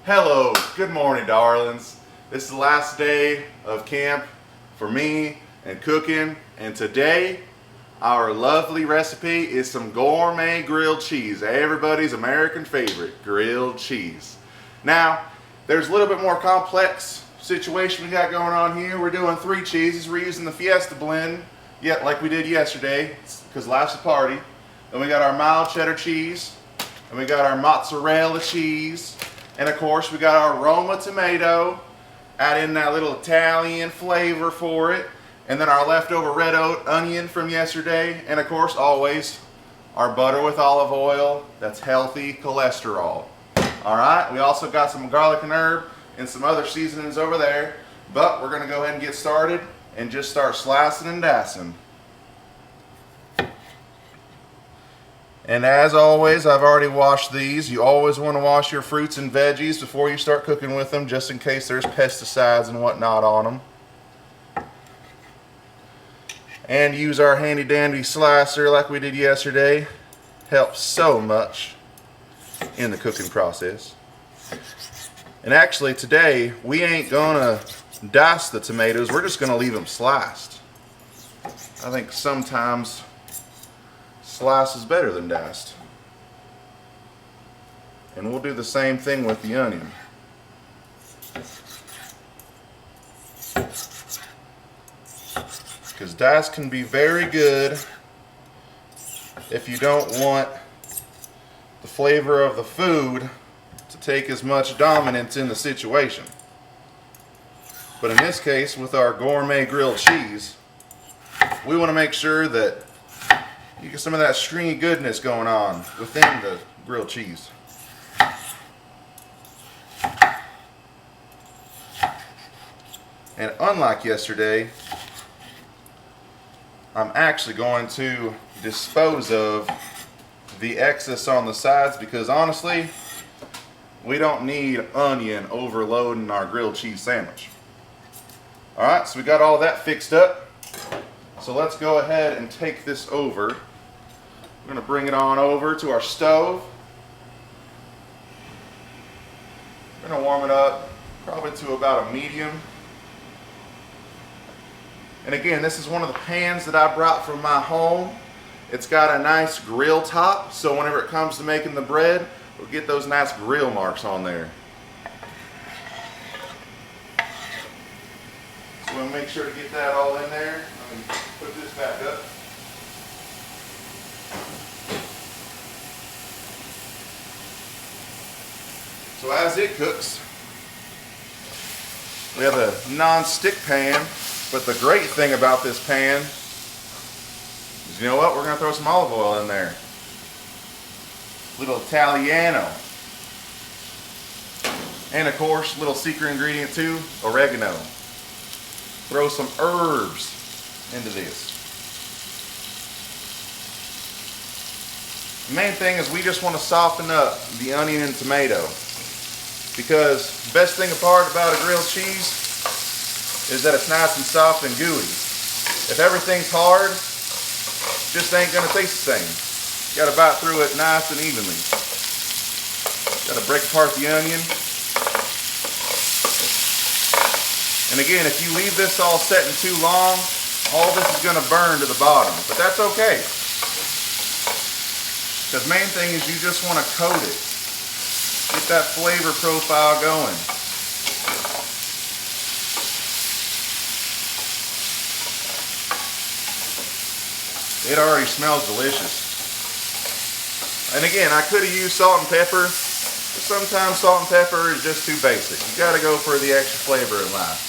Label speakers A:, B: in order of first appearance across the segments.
A: Hello, good morning, darlings. This is the last day of camp for me and cooking, and today our lovely recipe is some gourmet grilled cheese, everybody's American favorite grilled cheese. Now, there's a little bit more complex situation we got going on here. We're doing 3 cheeses. We're using the Fiesta blend, like we did yesterday, because life's a party. Then we got our mild cheddar cheese, and we got our mozzarella cheese, and of course we got our Roma tomato, add in that little Italian flavor for it, and then our leftover red onion from yesterday, and of course always our butter with olive oil. That's healthy cholesterol. Alright, we also got some garlic and herb and some other seasonings over there, but we're going to go ahead and get started and just start slicing and dicing. And as always, I've already washed these. You always want to wash your fruits and veggies before you start cooking with them, just in case there's pesticides and whatnot on them. And use our handy dandy slicer like we did yesterday. Helps so much in the cooking process. And actually today, we ain't gonna dice the tomatoes, we're just gonna leave them sliced. I think sometimes slice is better than diced. And we'll do the same thing with the onion. Because diced can be very good if you don't want the flavor of the food to take as much dominance in the situation. But in this case, with our gourmet grilled cheese, we want to make sure that you get some of that stringy goodness going on within the grilled cheese. And unlike yesterday, I'm actually going to dispose of the excess on the sides because honestly, we don't need onion overloading our grilled cheese sandwich. Alright, so we got all that fixed up. So let's go ahead and take this over. We're going to bring it on over to our stove. We're going to warm it up probably to about a medium. And again, this is one of the pans that I brought from my home. It's got a nice grill top, so whenever it comes to making the bread, we'll get those nice grill marks on there. So we'll make sure to get that all in there. Let me put this back up. So as it cooks, we have a non-stick pan, but the great thing about this pan is, you know what, we're going to throw some olive oil in there. Little Italiano. And of course, little secret ingredient too, oregano. Throw some herbs into this. The main thing is we just want to soften up the onion and tomato, because the best thing about a grilled cheese is that it's nice and soft and gooey. If everything's hard, it just ain't going to taste the same. You got to bite through it nice and evenly. Got to break apart the onion. And again, if you leave this all setting too long, all this is going to burn to the bottom. But that's okay. Because the main thing is you just want to coat it. Get that flavor profile going. It already smells delicious. And again, I could have used salt and pepper, but sometimes salt and pepper is just too basic. You got to go for the extra flavor in life.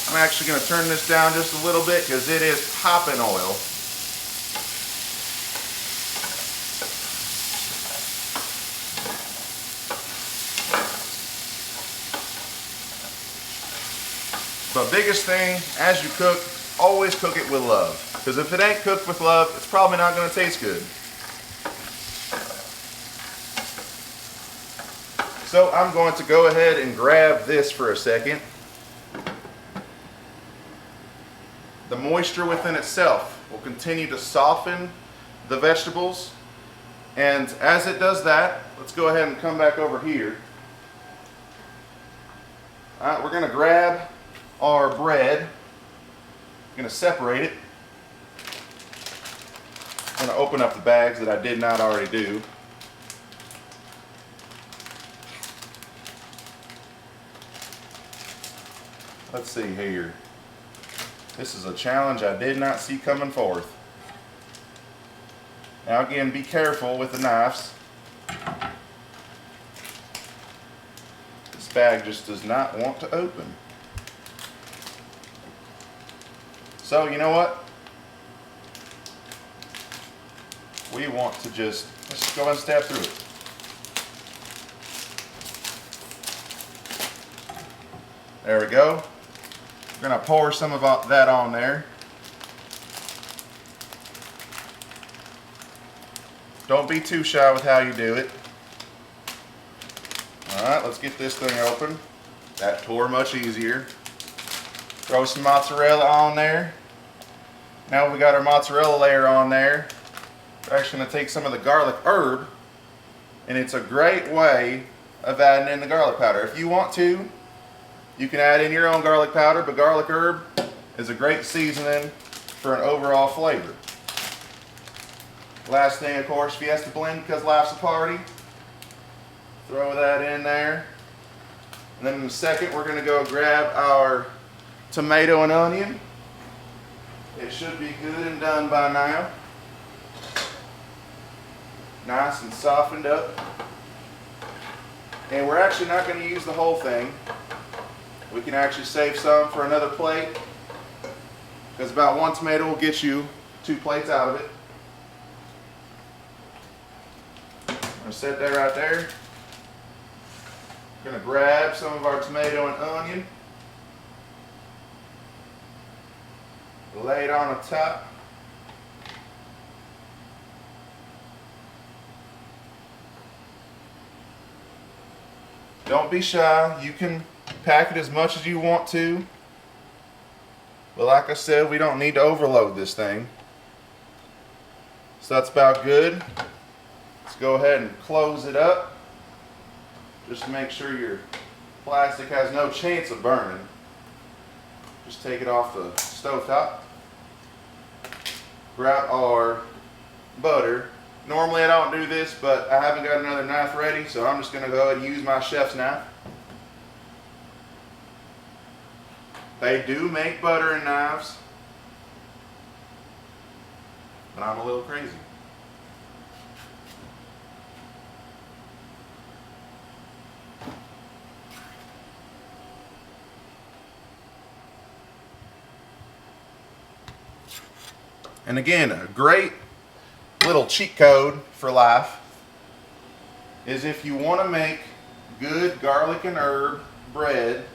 A: I'm actually going to turn this down just a little bit because it is popping oil. But biggest thing, as you cook, always cook it with love. Because if it ain't cooked with love, it's probably not going to taste good. So I'm going to go ahead and grab this for a second. The moisture within itself will continue to soften the vegetables And as it does that, let's go ahead and come back over here. All right, we're gonna grab our bread. I'm gonna separate it. I'm gonna open up the bags that I did not already do. Let's see here. This is a challenge I did not see coming forth. Now again, be careful with the knives. This bag just does not want to open. So you know what? We want to let's just go and stab through it. There we go. We're going to pour some of that on there. Don't be too shy with how you do it. Alright, let's get this thing open. That tore much easier. Throw some mozzarella on there. Now we got our mozzarella layer on there. We're actually going to take some of the garlic herb, and it's a great way of adding in the garlic powder. If you want to, you can add in your own garlic powder, but garlic herb is a great seasoning for an overall flavor. Last thing, of course, Fiesta blend, because life's a party. Throw that in there. And then in a second, we're going to go grab our tomato and onion. It should be good and done by now. Nice and softened up. And we're actually not going to use the whole thing. We can actually save some for another plate, because about one tomato will get you 2 plates out of it. I'm going to set that right there. We're going to grab some of our tomato and onion, lay it on the top. Don't be shy. You can pack it as much as you want to. But like I said, we don't need to overload this thing. So that's about good. Let's go ahead and close it up. Just to make sure your plastic has no chance of burning. Just take it off the stovetop. Grab our butter. Normally I don't do this, but I haven't got another knife ready, so I'm just going to go ahead and use my chef's knife. They do make butter in knives, but I'm a little crazy. And again, a great little cheat code for life is if you want to make good garlic and herb bread,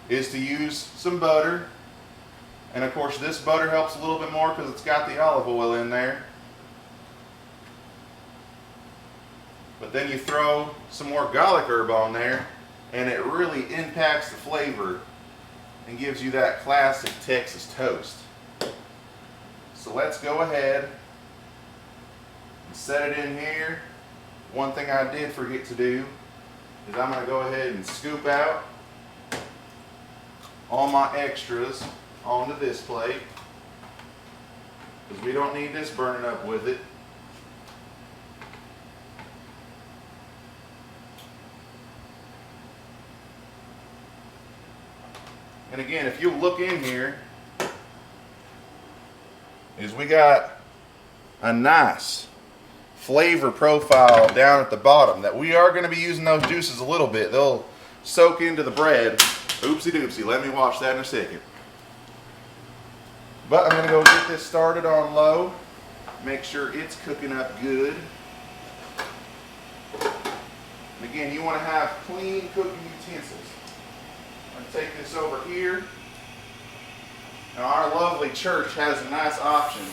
A: is to use some butter. And of course this butter helps a little bit more because it's got the olive oil in there. But then you throw some more garlic herb on there and it really impacts the flavor and gives you that classic Texas toast. So let's go ahead and set it in here. One thing I did forget to do is I'm going to go ahead and scoop out all my extras onto this plate, because we don't need this burning up with it. And again, if you look in here, is we got a nice flavor profile down at the bottom that we are going to be using those juices a little bit. They'll soak into the bread. Oopsie doopsie, let me watch that in a second. But I'm going to go get this started on low. Make sure it's cooking up good. And again, you want to have clean cooking utensils. I'm going to take this over here. Now our lovely church has a nice option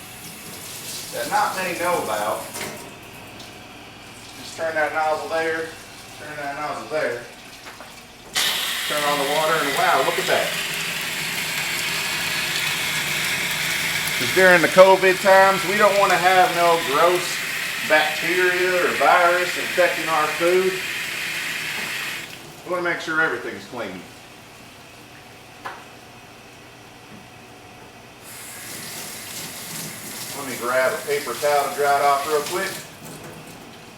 A: that not many know about. Just turn that nozzle there, turn that nozzle there. Turn on the water and wow, look at that. Because during the COVID times, we don't want to have no gross bacteria or virus infecting our food. We want to make sure everything's clean. Let me grab a paper towel to dry it off real quick.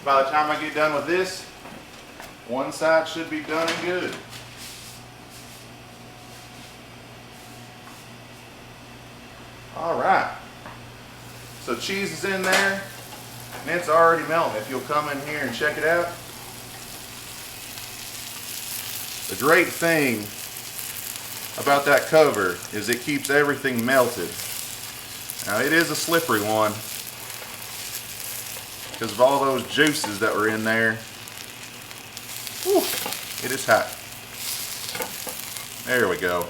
A: By the time I get done with this, one side should be done and good. All right. So cheese is in there and it's already melting. If you'll come in here and check it out. The great thing about that cover is it keeps everything melted. Now it is a slippery one because of all those juices that were in there. Whew, it is hot. There we go.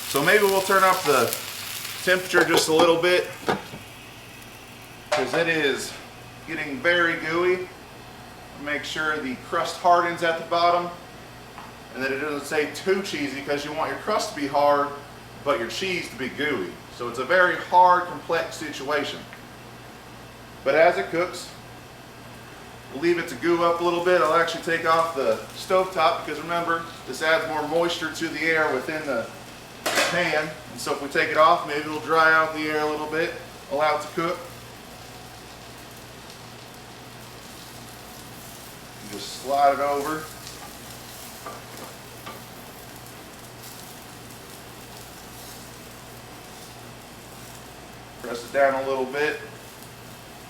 A: So maybe we'll turn up the temperature just a little bit because it is getting very gooey. Make sure the crust hardens at the bottom and that it doesn't stay too cheesy because you want your crust to be hard but your cheese to be gooey. So it's a very hard, complex situation. But as it cooks, we'll leave it to goo up a little bit. I'll actually take off the stovetop because remember, this adds more moisture to the air within the pan. And so if we take it off, maybe it'll dry out the air a little bit, allow it to cook. Just slide it over. Press it down a little bit.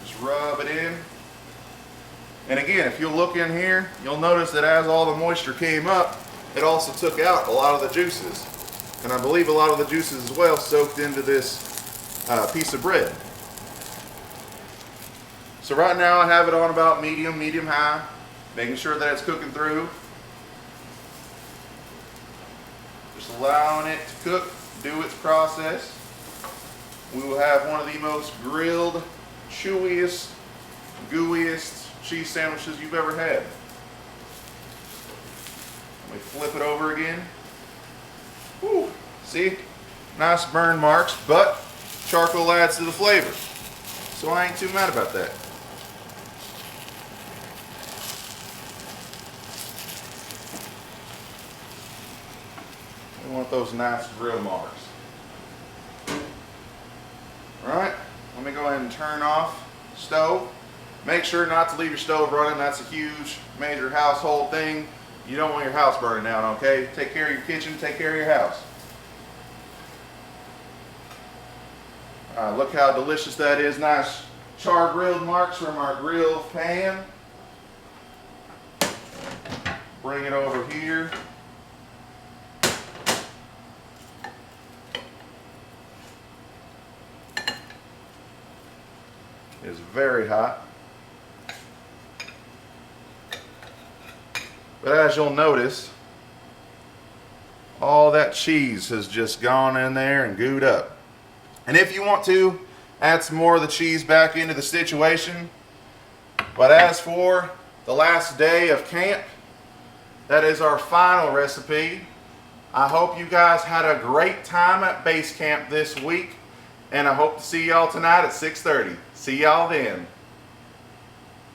A: Just rub it in. And again, if you'll look in here, you'll notice that as all the moisture came up, it also took out a lot of the juices. And I believe a lot of the juices as well soaked into this piece of bread. So right now I have it on about medium, medium-high, making sure that it's cooking through. Just allowing it to cook, do its process. We will have one of the most grilled, chewiest, gooeyest cheese sandwiches you've ever had. Let me flip it over again. Whew. See? Nice burn marks, but charcoal adds to the flavor. So I ain't too mad about that. We want those nice grill marks. Alright, let me go ahead and turn off the stove. Make sure not to leave your stove running. That's a huge, major household thing. You don't want your house burning down, okay? Take care of your kitchen, take care of your house. Look how delicious that is. Nice char grilled marks from our grill pan. Bring it over here. It's very hot. But as you'll notice, all that cheese has just gone in there and gooed up. And if you want to, add some more of the cheese back into the situation. But as for the last day of camp, that is our final recipe. I hope you guys had a great time at base camp this week. And I hope to see y'all tonight at 6:30. See y'all then.